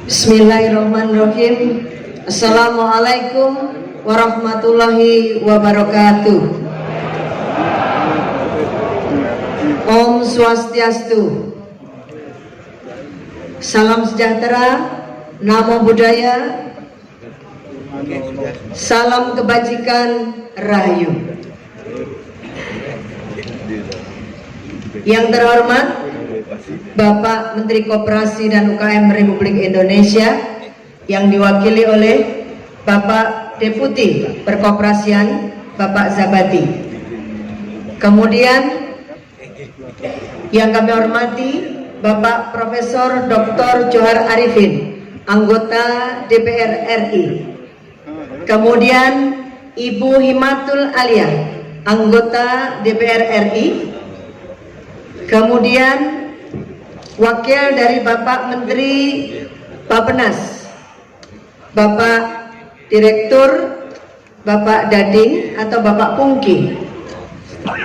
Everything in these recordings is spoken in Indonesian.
Bismillahirrahmanirrahim. Assalamualaikum warahmatullahi wabarakatuh. Om Swastiastu. Salam sejahtera, namo buddhaya, salam kebajikan, rahayu. Yang terhormat Bapak Menteri Koperasi dan UKM Republik Indonesia yang diwakili oleh Bapak Deputi Perkoperasian Bapak Zabati. Kemudian yang kami hormati Bapak Profesor Dr. Johar Arifin, anggota DPR RI. Kemudian Ibu Himatul Aliyah, anggota DPR RI. Kemudian wakil dari Bapak Menteri Bappenas, Bapak Direktur, Bapak Dading atau Bapak Pungki.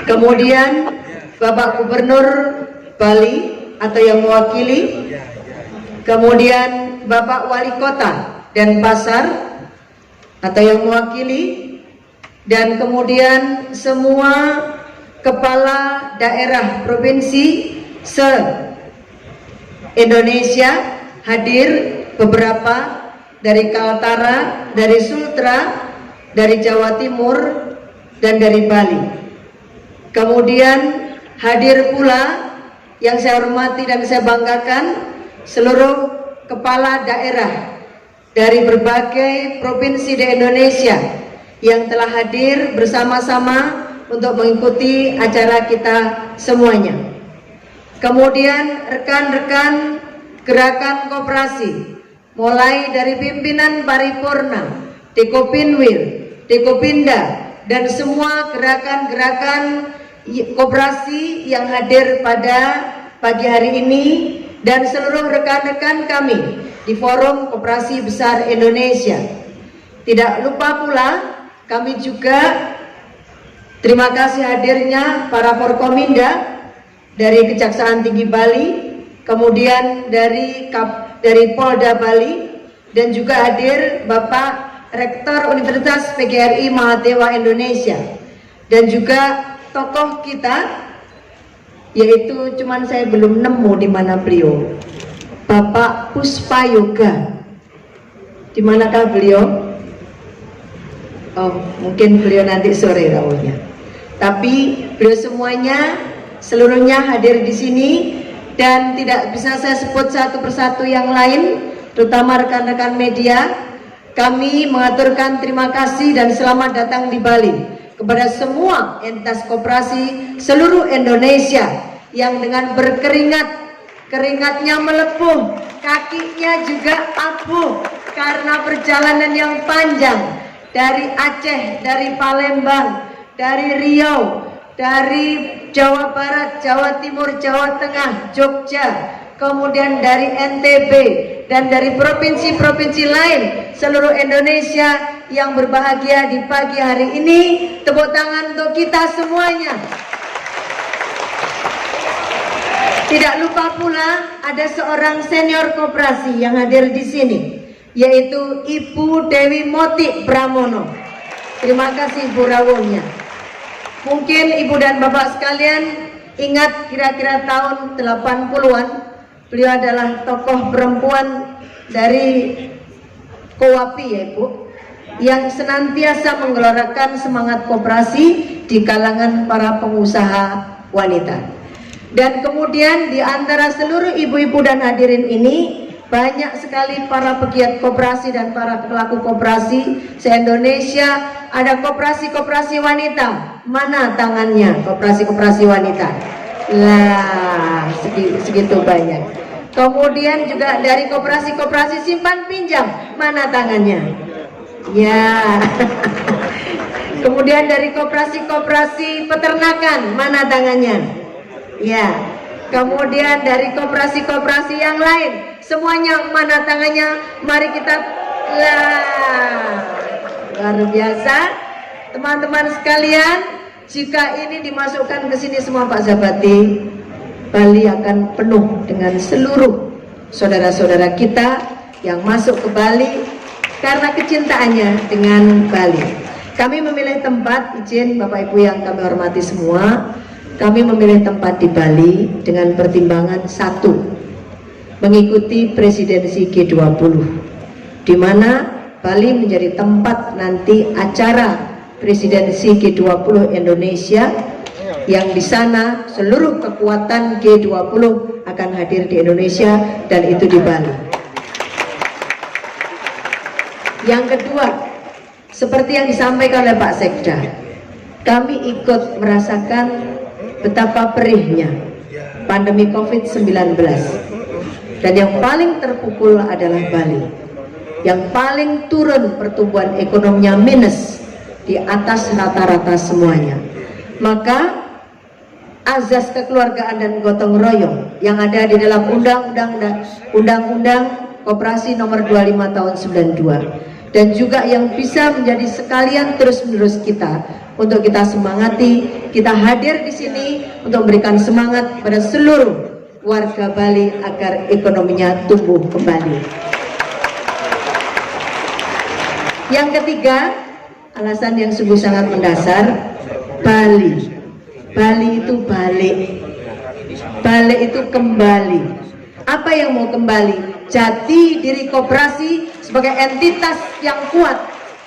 Kemudian Bapak Gubernur Bali atau yang mewakili. Kemudian Bapak Wali Kota Denpasar atau yang mewakili. Dan kemudian semua kepala daerah provinsi se-Indonesia hadir, beberapa dari Kaltara, dari Sultra, dari Jawa Timur, dan dari Bali. Kemudian hadir pula yang saya hormati dan saya banggakan seluruh kepala daerah dari berbagai provinsi di Indonesia yang telah hadir bersama-sama untuk mengikuti acara kita semuanya. Kemudian rekan-rekan gerakan koperasi, mulai dari pimpinan paripurna, Dekopinwil, Dekopinda, dan semua gerakan-gerakan koperasi yang hadir pada pagi hari ini, dan seluruh rekan-rekan kami di Forum Koperasi Besar Indonesia. Tidak lupa pula kami juga terima kasih hadirnya para Forkominda dari Kejaksaan Tinggi Bali, kemudian dari Polda Bali, dan juga hadir Bapak Rektor Universitas PGRI Mahadewa Indonesia, dan juga tokoh kita, yaitu cuman saya belum nemu di mana beliau, Bapak Puspa Yoga. Di manakah beliau? Oh, mungkin beliau nanti sore rawuhnya. Tapi beliau semuanya, seluruhnya hadir di sini, dan tidak bisa saya sebut satu persatu yang lain, terutama rekan-rekan media. Kami mengaturkan terima kasih dan selamat datang di Bali kepada semua entitas koperasi seluruh Indonesia yang dengan berkeringat, keringatnya melepuh, kakinya juga abuh karena perjalanan yang panjang dari Aceh, dari Palembang, dari Riau, dari Jawa Barat, Jawa Timur, Jawa Tengah, Jogja, kemudian dari NTB, dan dari provinsi-provinsi lain seluruh Indonesia yang berbahagia di pagi hari ini. Tepuk tangan untuk kita semuanya. Tidak lupa pula ada seorang senior koperasi yang hadir di sini, yaitu Ibu Dewi Moti Pramono. Terima kasih Ibu rawuhnya. Mungkin Ibu dan Bapak sekalian ingat kira-kira tahun 80-an, beliau adalah tokoh perempuan dari Kowapi ya Ibu, yang senantiasa menggelorakan semangat koperasi di kalangan para pengusaha wanita. Dan kemudian di antara seluruh ibu-ibu dan hadirin ini, banyak sekali para pegiat koperasi dan para pelaku koperasi se-Indonesia. Ada koperasi-koperasi wanita, mana tangannya koperasi-koperasi wanita? Lah, segitu banyak. Kemudian juga dari koperasi-koperasi simpan pinjam, mana tangannya? Ya. Kemudian dari koperasi-koperasi peternakan, mana tangannya? Ya. Kemudian dari koperasi-koperasi yang lain, semuanya mana tangannya? Mari kita, lah, luar biasa, teman-teman sekalian. Jika ini dimasukkan ke sini semua Pak Zabati, Bali akan penuh dengan seluruh saudara-saudara kita yang masuk ke Bali karena kecintaannya dengan Bali. Kami memilih tempat, izin Bapak Ibu yang kami hormati semua, kami memilih tempat di Bali dengan pertimbangan satu, mengikuti presidensi G20, di mana Bali menjadi tempat nanti acara presidensi G20 Indonesia, yang di sana seluruh kekuatan G20 akan hadir di Indonesia, dan itu di Bali. Yang kedua, seperti yang disampaikan oleh Pak Sekda, kami ikut merasakan betapa perihnya pandemi COVID-19, dan yang paling terpukul adalah Bali, yang paling turun pertumbuhan ekonominya minus di atas rata-rata semuanya. Maka azas kekeluargaan dan gotong royong yang ada di dalam Undang-Undang Koperasi Nomor 25 Tahun 92, dan juga yang bisa menjadi sekalian terus-menerus kita untuk kita semangati, kita hadir di sini untuk memberikan semangat pada seluruh warga Bali agar ekonominya tumbuh kembali. Yang ketiga, alasan yang sungguh sangat mendasar, Bali itu balik, balik itu kembali. Apa yang mau kembali? Jati diri koperasi sebagai entitas yang kuat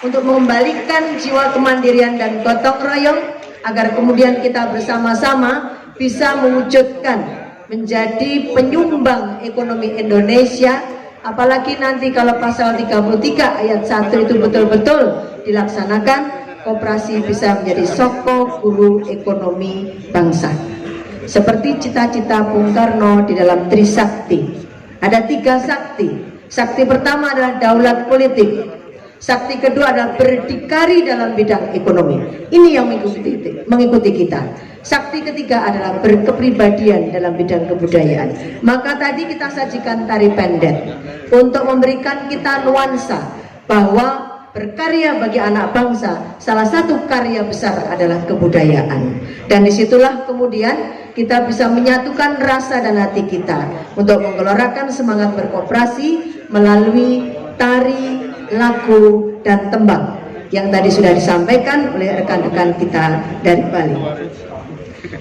untuk mengembalikan jiwa kemandirian dan gotong royong, agar kemudian kita bersama-sama bisa mewujudkan menjadi penyumbang ekonomi Indonesia. Apalagi nanti kalau pasal 33 ayat 1 itu betul-betul dilaksanakan, koperasi bisa menjadi soko guru ekonomi bangsa. Seperti cita-cita Bung Karno di dalam Trisakti. Ada 3 sakti. Sakti pertama adalah daulat politik. Sakti kedua adalah berdikari dalam bidang ekonomi. Ini yang mengikuti kita. Sakti ketiga adalah berkepribadian dalam bidang kebudayaan. Maka tadi kita sajikan tari pendek untuk memberikan kita nuansa bahwa berkarya bagi anak bangsa, salah satu karya besar adalah kebudayaan. Dan disitulah kemudian kita bisa menyatukan rasa dan hati kita untuk menggelorakan semangat berkooperasi melalui tari, lagu, dan tembang yang tadi sudah disampaikan oleh rekan-rekan kita dari Bali.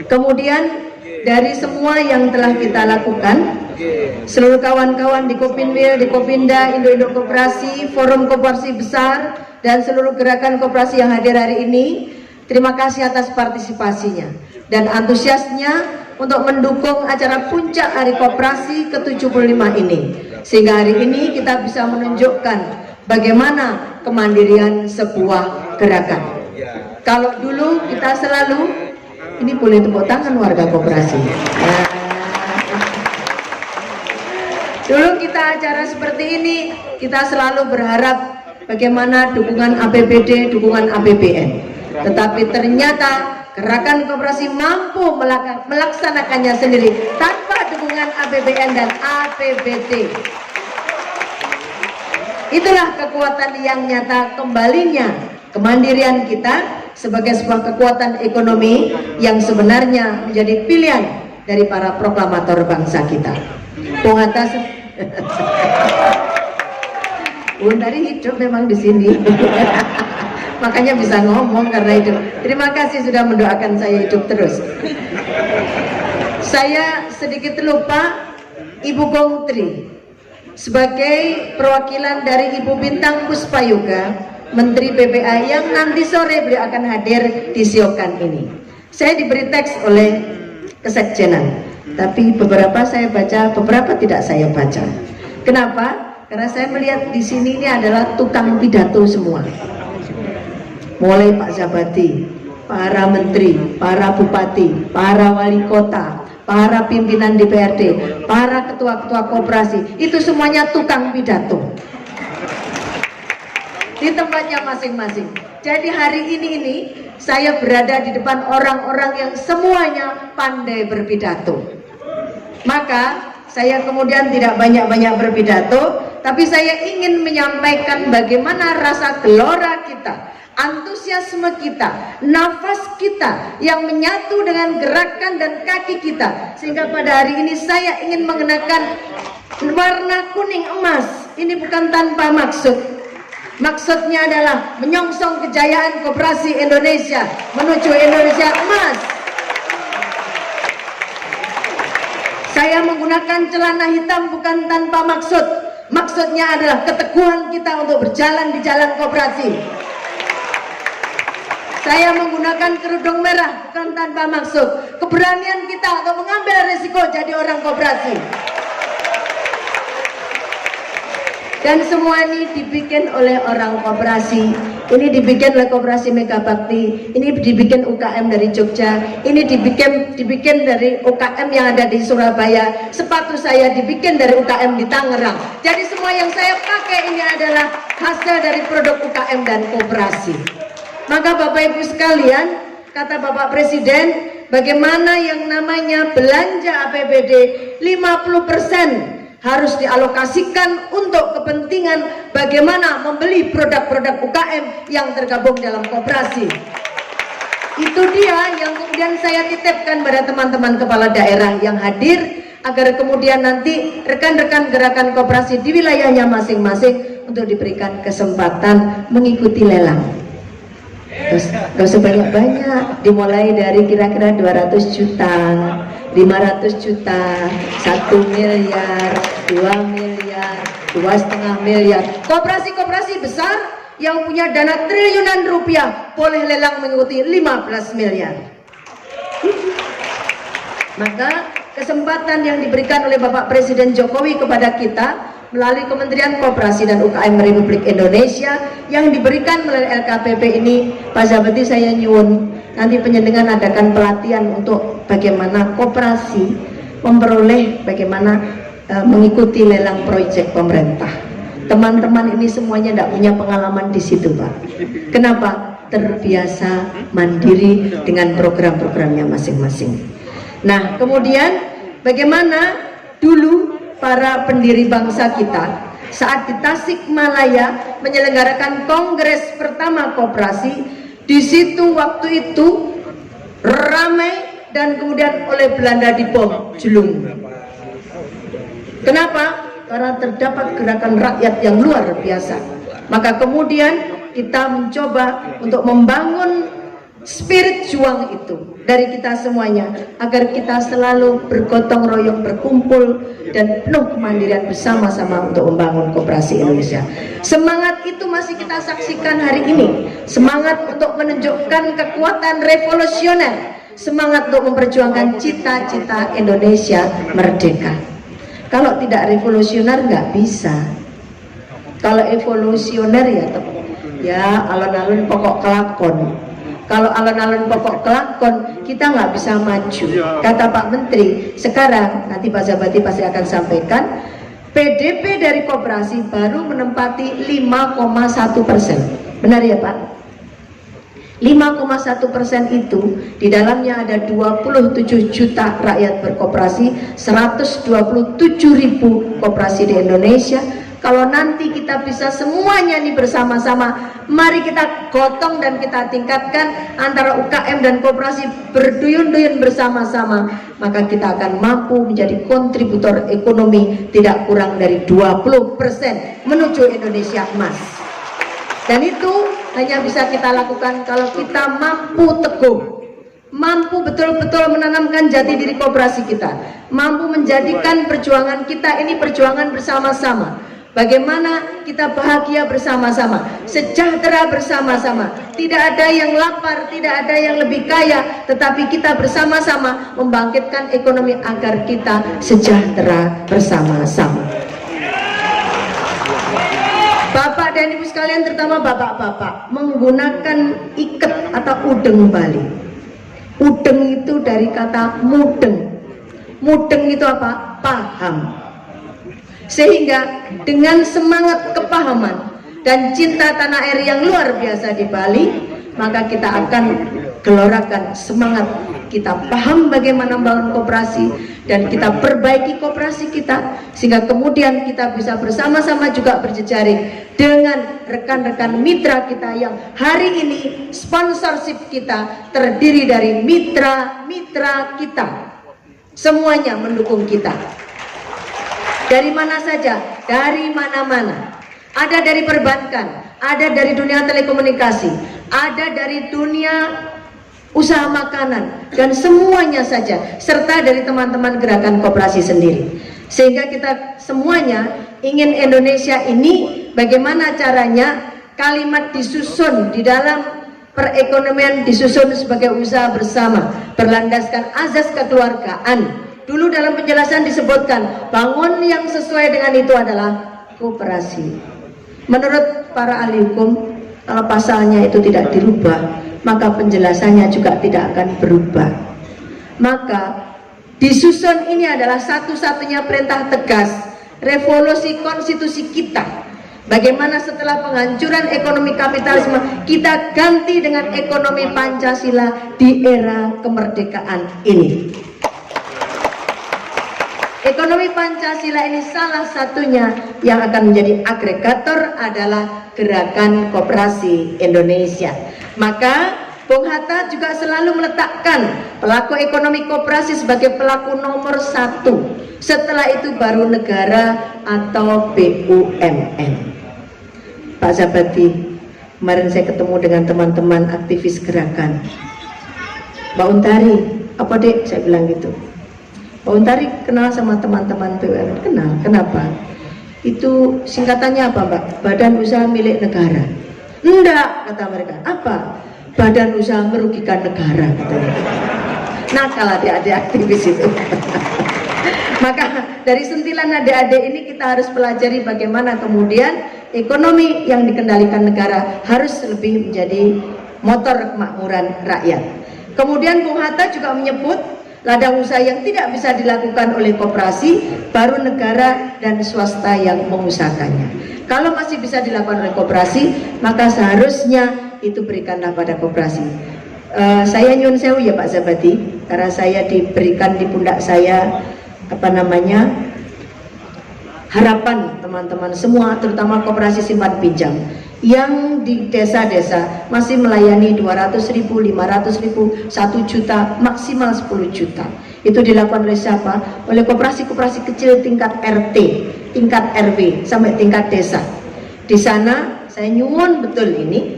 Kemudian dari semua yang telah kita lakukan, seluruh kawan-kawan di Kopinwil, di Kopinda, Indo-Indo Koperasi, Forum Koperasi Besar, dan seluruh gerakan koperasi yang hadir hari ini, terima kasih atas partisipasinya dan antusiasnya untuk mendukung acara puncak Hari Koperasi ke-75 ini, sehingga hari ini kita bisa menunjukkan bagaimana kemandirian sebuah gerakan. Kalau dulu kita selalu, ini boleh tepuk tangan warga koperasi. Dulu kita acara seperti ini, kita selalu berharap bagaimana dukungan APBD, dukungan APBN. Tetapi ternyata gerakan koperasi mampu melaksanakannya sendiri tanpa dukungan APBN dan APBD. Itulah kekuatan yang nyata kembalinya kemandirian kita sebagai sebuah kekuatan ekonomi yang sebenarnya menjadi pilihan dari para proklamator bangsa kita. Bung Hatta dari hidup memang di sini. Makanya bisa ngomong karena hidup. Terima kasih sudah mendoakan saya hidup terus. Saya sedikit lupa Ibu Gongtri sebagai perwakilan dari Ibu Bintang Puspayoga, Menteri PPA, yang nanti sore beliau akan hadir di siokan ini. Saya diberi teks oleh Kesekjenan, tapi beberapa saya baca, beberapa tidak saya baca. Kenapa? Karena saya melihat di sini ini adalah tukang pidato semua. Mulai Pak Zabati, para menteri, para bupati, para wali kota, para pimpinan DPRD, para ketua-ketua koperasi, itu semuanya tukang pidato di tempatnya masing-masing. Jadi hari ini saya berada di depan orang-orang yang semuanya pandai berpidato. Maka saya kemudian tidak banyak-banyak berpidato, tapi saya ingin menyampaikan bagaimana rasa gelora kita, antusiasme kita, nafas kita yang menyatu dengan gerakan dan kaki kita, sehingga pada hari ini saya ingin mengenakan warna kuning emas ini bukan tanpa maksud. Maksudnya adalah menyongsong kejayaan koperasi Indonesia menuju Indonesia emas. Saya menggunakan celana hitam bukan tanpa maksud. Maksudnya adalah keteguhan kita untuk berjalan di jalan koperasi. Saya menggunakan kerudung merah bukan tanpa maksud. Keberanian kita untuk mengambil risiko jadi orang koperasi. Dan semua ini dibikin oleh orang koperasi. Ini dibikin oleh Koperasi Mega Bakti. Ini dibikin UKM dari Jogja. Ini dibikin dari UKM yang ada di Surabaya. Sepatu saya dibikin dari UKM di Tangerang. Jadi semua yang saya pakai ini adalah hasil dari produk UKM dan koperasi. Maka Bapak Ibu sekalian, kata Bapak Presiden, bagaimana yang namanya belanja APBD 50% harus dialokasikan untuk kepentingan bagaimana membeli produk-produk UKM yang tergabung dalam koperasi. Itu dia yang kemudian saya titipkan pada teman-teman kepala daerah yang hadir, agar kemudian nanti rekan-rekan gerakan koperasi di wilayahnya masing-masing untuk diberikan kesempatan mengikuti lelang. Gak usah banyak-banyak, dimulai dari kira-kira 200 juta, 500 juta, 1 miliar, 2 miliar, 2,5 miliar. Koperasi-koperasi besar yang punya dana triliunan rupiah boleh lelang mengikuti 15 miliar. Maka kesempatan yang diberikan oleh Bapak Presiden Jokowi kepada kita melalui Kementerian Koperasi dan UKM Republik Indonesia yang diberikan melalui LKPP ini, Pak Zabeti, saya nyuwun nanti penjenengan adakan pelatihan untuk bagaimana koperasi memperoleh bagaimana mengikuti lelang proyek pemerintah. Teman-teman ini semuanya tidak punya pengalaman di situ, Pak. Kenapa? Terbiasa mandiri dengan program-programnya masing-masing. Nah, kemudian bagaimana dulu para pendiri bangsa kita saat di Tasikmalaya menyelenggarakan kongres pertama koperasi. Di situ waktu itu ramai dan kemudian oleh Belanda dibom Jelung. Kenapa? Karena terdapat gerakan rakyat yang luar biasa. Maka kemudian kita mencoba untuk membangun spirit juang itu dari kita semuanya, agar kita selalu bergotong royong, berkumpul dan penuh kemandirian bersama-sama untuk membangun koperasi Indonesia. Semangat itu masih kita saksikan hari ini. Semangat untuk menunjukkan kekuatan revolusioner, semangat untuk memperjuangkan cita-cita Indonesia merdeka. Kalau tidak revolusioner nggak bisa. Kalau evolusioner ya alon-alon pokok kelakon. Kalau alon-alon pokok kelakon, kita nggak bisa maju. Kata Pak Menteri, sekarang nanti Pak Zabati pasti akan sampaikan, PDB dari koperasi baru menempati 5,1%. Benar ya Pak? 5,1% itu di dalamnya ada 27 juta rakyat berkoperasi, 127.000 koperasi di Indonesia. Kalau nanti kita bisa semuanya nih bersama-sama, mari kita gotong dan kita tingkatkan antara UKM dan koperasi berduyun-duyun bersama-sama, maka kita akan mampu menjadi kontributor ekonomi tidak kurang dari 20% menuju Indonesia emas. Dan itu hanya bisa kita lakukan kalau kita mampu teguh, mampu betul-betul menanamkan jati diri koperasi kita, mampu menjadikan perjuangan kita ini perjuangan bersama-sama. Bagaimana kita bahagia bersama-sama, sejahtera bersama-sama, tidak ada yang lapar, tidak ada yang lebih kaya, tetapi kita bersama-sama membangkitkan ekonomi agar kita sejahtera bersama-sama. Bapak dan Ibu sekalian, terutama bapak-bapak, menggunakan iket atau udeng Bali. Udeng itu dari kata mudeng. Mudeng itu apa? Paham. Sehingga dengan semangat kepahaman dan cinta tanah air yang luar biasa di Bali, maka kita akan gelorakan semangat kita paham bagaimana membangun koperasi dan kita perbaiki koperasi kita, sehingga kemudian kita bisa bersama-sama juga berjejaring dengan rekan-rekan mitra kita yang hari ini sponsorship kita terdiri dari mitra-mitra kita, semuanya mendukung kita. Dari mana saja? Dari mana-mana. Ada dari perbankan, ada dari dunia telekomunikasi, ada dari dunia usaha makanan, dan semuanya saja, serta dari teman-teman gerakan koperasi sendiri. Sehingga kita semuanya ingin Indonesia ini bagaimana caranya kalimat disusun di dalam perekonomian, disusun sebagai usaha bersama, berlandaskan azas kekeluargaan. Dulu dalam penjelasan disebutkan bangun yang sesuai dengan itu adalah koperasi. Menurut para ahli hukum, kalau pasalnya itu tidak dirubah, maka penjelasannya juga tidak akan berubah. Maka disusun ini adalah satu-satunya perintah tegas revolusi konstitusi kita. Bagaimana setelah penghancuran ekonomi kapitalisme, kita ganti dengan ekonomi Pancasila di era kemerdekaan ini. Ekonomi Pancasila ini salah satunya yang akan menjadi agregator adalah Gerakan Koperasi Indonesia. Maka Bung Hatta juga selalu meletakkan pelaku ekonomi koperasi sebagai pelaku nomor 1. Setelah itu baru negara atau BUMN. Pak Zabati, kemarin saya ketemu dengan teman-teman aktivis gerakan. Mbak Untari, apa dek? Saya bilang gitu. Pak Untari kenal sama teman-teman BUMN? Kenal. Kenapa? Itu singkatannya apa, Mbak? Badan Usaha Milik Negara. Enggak, kata mereka. Apa? Badan usaha merugikan negara, katanya. Nakal adik-adik aktivis itu. Maka dari sentilan adik-adik ini kita harus pelajari bagaimana kemudian ekonomi yang dikendalikan negara harus lebih menjadi motor kemakmuran rakyat. Kemudian Bung Hatta juga menyebut ladang usaha yang tidak bisa dilakukan oleh koperasi, baru negara dan swasta yang mengusahakannya. Kalau masih bisa dilakukan oleh koperasi, maka seharusnya itu berikanlah pada koperasi. Saya nyun sewu ya Pak Zabati, karena saya diberikan di pundak saya harapan teman-teman semua, terutama koperasi simpan pinjam yang di desa-desa masih melayani 200.000, 500.000, 1 juta, maksimal 10 juta. Itu dilakukan oleh siapa? Oleh koperasi-koperasi kecil tingkat RT, tingkat RW, sampai tingkat desa. Di sana saya nyuwun betul ini.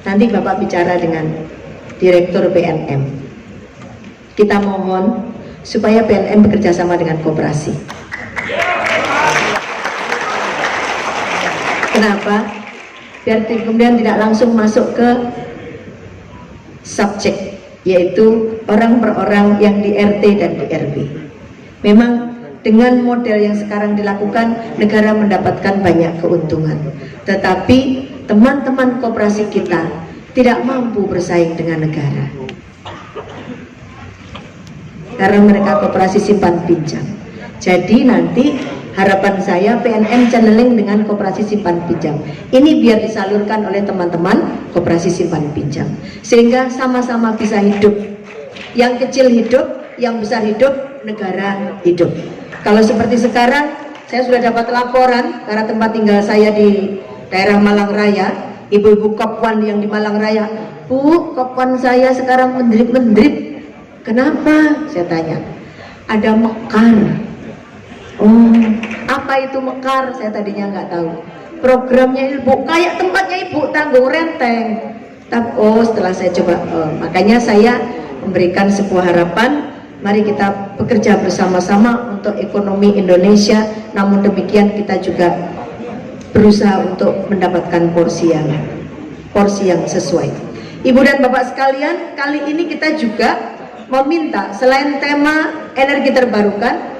Nanti Bapak bicara dengan Direktur PNM. Kita mohon supaya PNM bekerja sama dengan koperasi. Kenapa? Biar kemudian tidak langsung masuk ke subjek, yaitu orang per orang yang di RT dan di RW. Memang dengan model yang sekarang dilakukan, negara mendapatkan banyak keuntungan. Tetapi teman-teman koperasi kita tidak mampu bersaing dengan negara. Karena mereka koperasi simpan pinjam. Jadi nanti harapan saya PNM channeling dengan koperasi simpan pinjam. Ini biar disalurkan oleh teman-teman koperasi simpan pinjam. Sehingga sama-sama bisa hidup. Yang kecil hidup, yang besar hidup, negara hidup. Kalau seperti sekarang, saya sudah dapat laporan karena tempat tinggal saya di daerah Malang Raya, ibu-ibu Kopwan yang di Malang Raya, Bu, Kopwan saya sekarang mendrip-mendrip. Kenapa? Saya tanya. Ada mekar. Oh, apa itu mekar? Saya tadinya nggak tahu. Programnya ibu, kayak tempatnya ibu tanggung renteng. Oh, setelah saya coba, makanya saya memberikan sebuah harapan. Mari kita bekerja bersama-sama untuk ekonomi Indonesia. Namun demikian kita juga berusaha untuk mendapatkan porsi yang sesuai. Ibu dan Bapak sekalian, kali ini kita juga meminta selain tema energi terbarukan,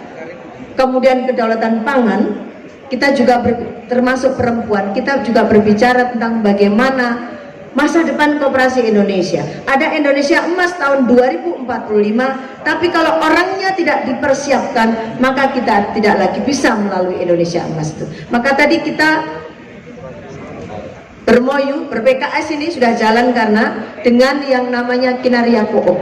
kemudian kedaulatan pangan, kita juga termasuk perempuan, kita juga berbicara tentang bagaimana masa depan koperasi Indonesia. Ada Indonesia Emas tahun 2045, tapi kalau orangnya tidak dipersiapkan, maka kita tidak lagi bisa melalui Indonesia Emas itu. Maka tadi kita bermoyu, ber-PKS ini sudah jalan karena dengan yang namanya Kinarya Koop,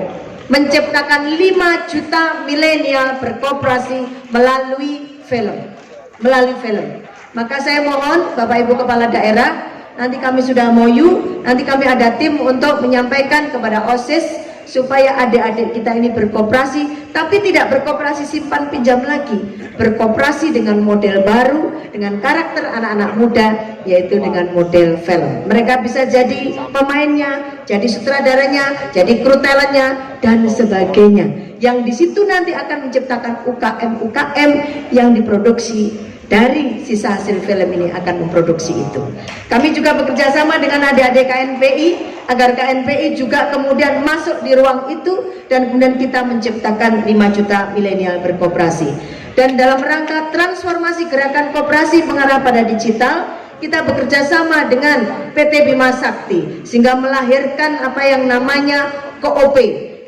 menciptakan 5 juta milenial berkooperasi melalui film. Maka saya mohon Bapak Ibu Kepala Daerah, nanti kami sudah moyu, nanti kami ada tim untuk menyampaikan kepada OSIS supaya adik-adik kita ini berkoperasi, tapi tidak berkoperasi simpan pinjam lagi, berkoperasi dengan model baru, dengan karakter anak-anak muda, yaitu dengan model film. Mereka bisa jadi pemainnya, jadi sutradaranya, jadi kru talentnya, dan sebagainya, yang di situ nanti akan menciptakan UKM-UKM yang diproduksi dari sisa hasil film ini akan memproduksi itu. Kami juga bekerja sama dengan adik-adik KNPI agar KNPI juga kemudian masuk di ruang itu, dan kemudian kita menciptakan 5 juta milenial berkoperasi. Dan dalam rangka transformasi gerakan koperasi mengarah pada digital, kita bekerja sama dengan PT Bima Sakti sehingga melahirkan apa yang namanya KOP,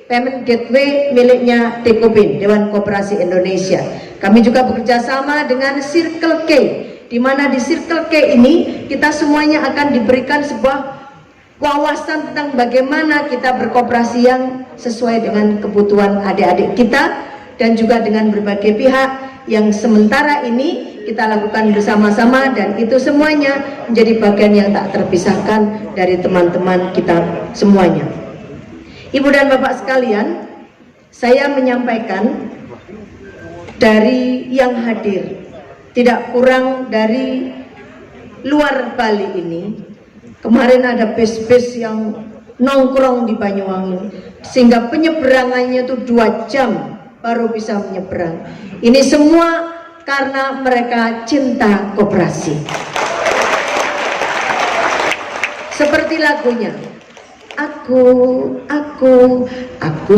Payment Gateway miliknya Dekopin, Dewan Koperasi Indonesia. Kami juga bekerja sama dengan Circle K, di mana di Circle K ini kita semuanya akan diberikan sebuah wawasan tentang bagaimana kita berkoperasi yang sesuai dengan kebutuhan adik-adik kita, dan juga dengan berbagai pihak yang sementara ini kita lakukan bersama-sama, dan itu semuanya menjadi bagian yang tak terpisahkan dari teman-teman kita semuanya. Ibu dan Bapak sekalian, saya menyampaikan dari yang hadir, tidak kurang dari luar Bali ini. Kemarin ada bis-bis yang nongkrong di Banyuwangi, sehingga penyeberangannya itu 2 jam baru bisa menyeberang. Ini semua karena mereka cinta koperasi. Seperti lagunya, Aku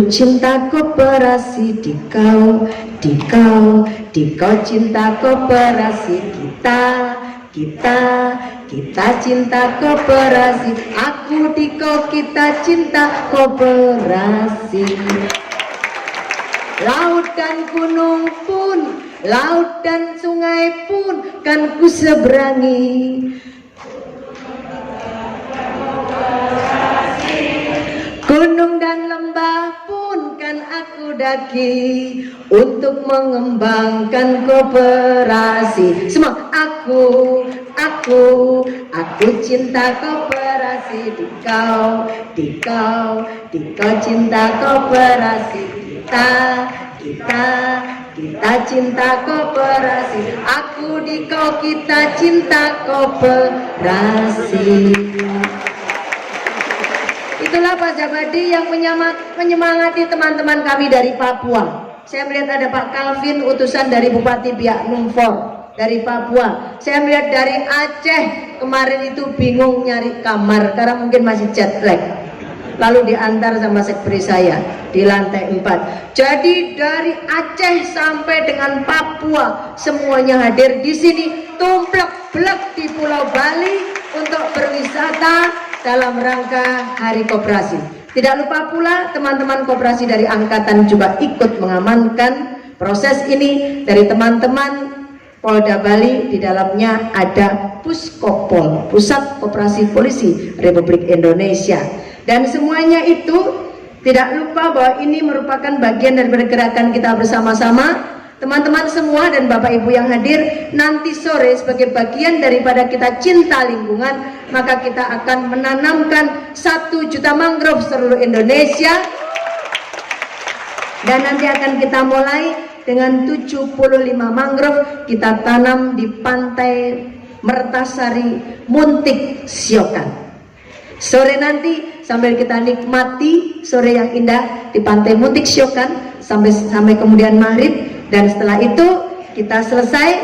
cinta koperasi, di kau cinta koperasi, kita cinta koperasi, aku di kau, kita cinta koperasi. Laut dan gunung pun, laut dan sungai pun kan ku seberangi, gunung dan lembah pun kan aku daki untuk mengembangkan koperasi. Semua aku cinta koperasi, di kau cinta koperasi, kita cinta koperasi, aku di kau, kita cinta koperasi. Itulah Pak Jabadi yang menyemangati teman-teman kami dari Papua. Saya melihat ada Pak Calvin, utusan dari Bupati Biak Numfor dari Papua. Saya melihat dari Aceh, kemarin itu bingung nyari kamar karena mungkin masih jet lag, lalu diantar sama sekretari saya di lantai 4. Jadi dari Aceh sampai dengan Papua semuanya hadir di sini, tumplek-blek di Pulau Bali untuk berwisata dalam rangka Hari Koperasi. Tidak lupa pula teman-teman koperasi dari angkatan juga ikut mengamankan proses ini. Dari teman-teman Polda Bali, di dalamnya ada Puskopol, Pusat Koperasi Polisi Republik Indonesia. Dan semuanya itu tidak lupa bahwa ini merupakan bagian dari gerakan kita bersama-sama. Teman-teman semua dan Bapak Ibu yang hadir, nanti sore sebagai bagian daripada kita cinta lingkungan, maka kita akan menanamkan 1 juta mangrove seluruh Indonesia. Dan nanti akan kita mulai dengan 75 mangrove kita tanam di pantai Mertasari, Muntik, Siokan. Sore nanti sambil kita nikmati sore yang indah di pantai Muntik, Siokan sampai kemudian maghrib. Dan setelah itu kita selesai.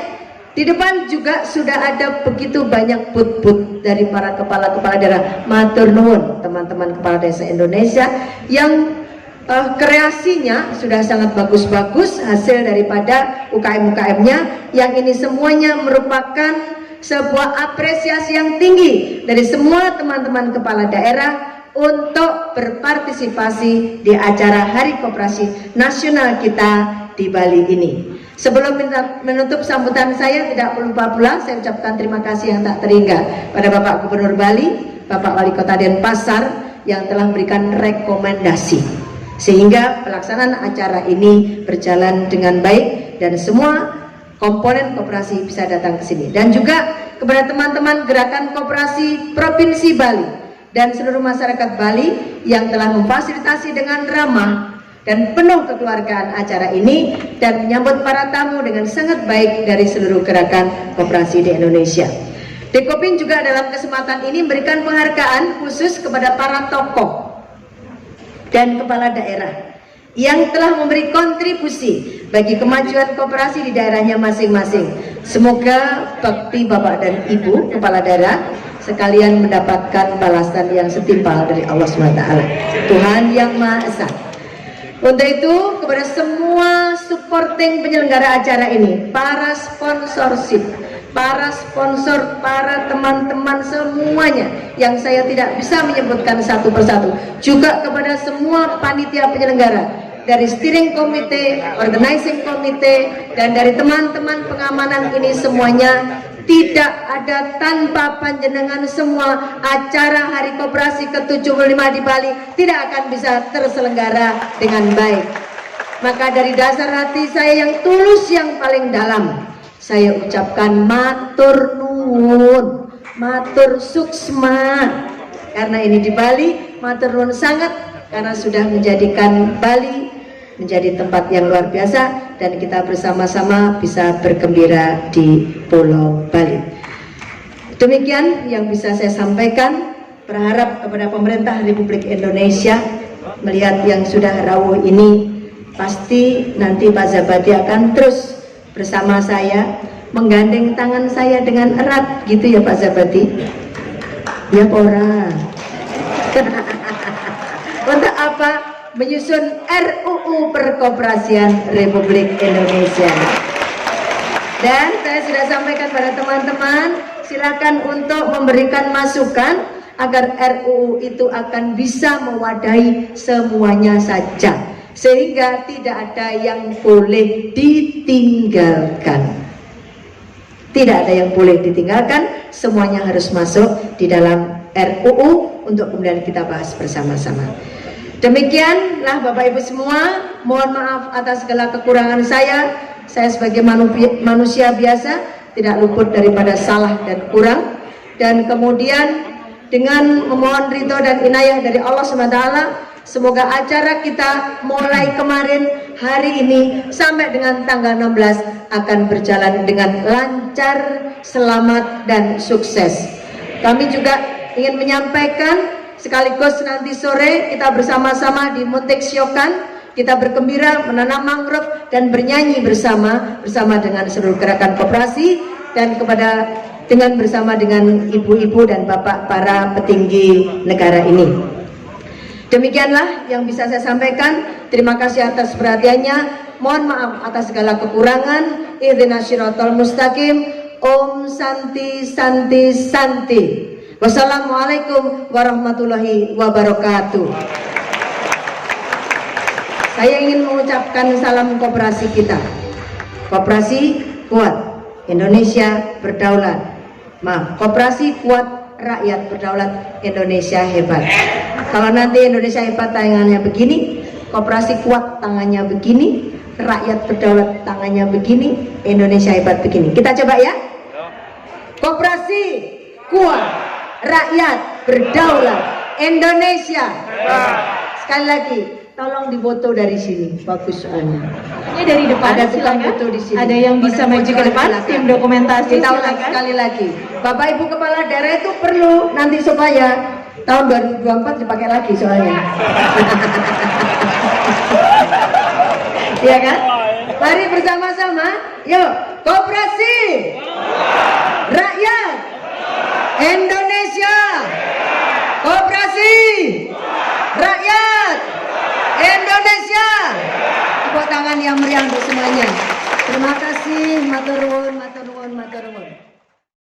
Di depan juga sudah ada begitu banyak booth-booth dari para kepala-kepala daerah. Matur nuwun teman-teman kepala desa Indonesia yang kreasinya sudah sangat bagus-bagus hasil daripada UKM-UKM-nya, yang ini semuanya merupakan sebuah apresiasi yang tinggi dari semua teman-teman kepala daerah untuk berpartisipasi di acara Hari Koperasi Nasional kita di Bali ini. Sebelum menutup sambutan saya, tidak lupa pula saya ucapkan terima kasih yang tak terhingga pada Bapak Gubernur Bali, Bapak Wali Kota Denpasar yang telah memberikan rekomendasi sehingga pelaksanaan acara ini berjalan dengan baik dan semua komponen koperasi bisa datang ke sini. Dan juga kepada teman-teman gerakan koperasi Provinsi Bali dan seluruh masyarakat Bali yang telah memfasilitasi dengan ramah dan penuh kekeluargaan acara ini dan menyambut para tamu dengan sangat baik dari seluruh gerakan koperasi di Indonesia. Dekopin juga dalam kesempatan ini memberikan penghargaan khusus kepada para tokoh dan kepala daerah yang telah memberi kontribusi bagi kemajuan koperasi di daerahnya masing-masing. Semoga bakti Bapak dan Ibu kepala daerah sekalian mendapatkan balasan yang setimpal dari Allah SWT, Tuhan yang Maha Esa. Untuk itu, kepada semua supporting penyelenggara acara ini, para sponsorship, para sponsor, para teman-teman semuanya yang saya tidak bisa menyebutkan satu persatu, juga kepada semua panitia penyelenggara dari steering committee, organizing committee, dan dari teman-teman pengamanan ini semuanya, tidak ada tanpa panjenengan semua acara Hari Koperasi ke-75 di Bali tidak akan bisa terselenggara dengan baik. Maka dari dasar hati saya yang tulus yang paling dalam, saya ucapkan matur nuwun, matur suksma. Karena ini di Bali, matur nuwun sangat karena sudah menjadikan Bali menjadi tempat yang luar biasa dan kita bersama-sama bisa bergembira di Pulau Bali. Demikian yang bisa saya sampaikan. Berharap kepada pemerintah Republik Indonesia melihat yang sudah rawuh ini, pasti nanti Pak Zabadi akan terus bersama saya, menggandeng tangan saya dengan erat gitu ya Pak Zabadi. Ya pora. Untuk apa? Menyusun RUU Perkoperasian Republik Indonesia. Dan saya sudah sampaikan pada teman-teman, silakan untuk memberikan masukan agar RUU itu akan bisa mewadahi semuanya saja, sehingga tidak ada yang boleh ditinggalkan. Tidak ada yang boleh ditinggalkan, semuanya harus masuk di dalam RUU untuk kemudian kita bahas bersama-sama. Demikianlah Bapak Ibu semua, mohon maaf atas segala kekurangan saya. Saya sebagai manusia biasa tidak luput daripada salah dan kurang. Dan kemudian dengan memohon ridho dan inayah dari Allah SWT, semoga acara kita mulai kemarin, hari ini sampai dengan tanggal 16 akan berjalan dengan lancar, selamat dan sukses. Kami juga ingin menyampaikan sekaligus nanti sore kita bersama-sama di Monteksyokan, kita bergembira menanam mangrove dan bernyanyi bersama dengan seluruh gerakan koperasi dan bersama dengan ibu-ibu dan bapak para petinggi negara ini. Demikianlah yang bisa saya sampaikan. Terima kasih atas perhatiannya. Mohon maaf atas segala kekurangan. Ihdinas shiratal mustaqim. Om Santi Santi Santi. Wassalamualaikum warahmatullahi wabarakatuh. Saya ingin mengucapkan salam koperasi kita. Koperasi kuat, Indonesia berdaulat. Koperasi kuat, rakyat berdaulat, Indonesia hebat. Kalau nanti Indonesia hebat tangannya begini, koperasi kuat tangannya begini, rakyat berdaulat tangannya begini, Indonesia hebat begini. Kita coba ya. Koperasi kuat, rakyat berdaulat, Indonesia. Sekali lagi, tolong difoto dari sini, bagus soalnya. Ini dari depan. Ada tukang foto di sini. Ada yang bisa maju ke depan, tim dokumentasi. Kita ulang sekali lagi. Bapak Ibu kepala daerah itu perlu nanti supaya tahun 2024 dipakai lagi soalnya. Iya kan? Mari bersama-sama, yuk, koperasi, rakyat, Indonesia, koperasi, rakyat, Indonesia. Tepuk tangan yang meriah untuk semuanya. Terima kasih, matur nuwun, matur nuwun, matur nuwun.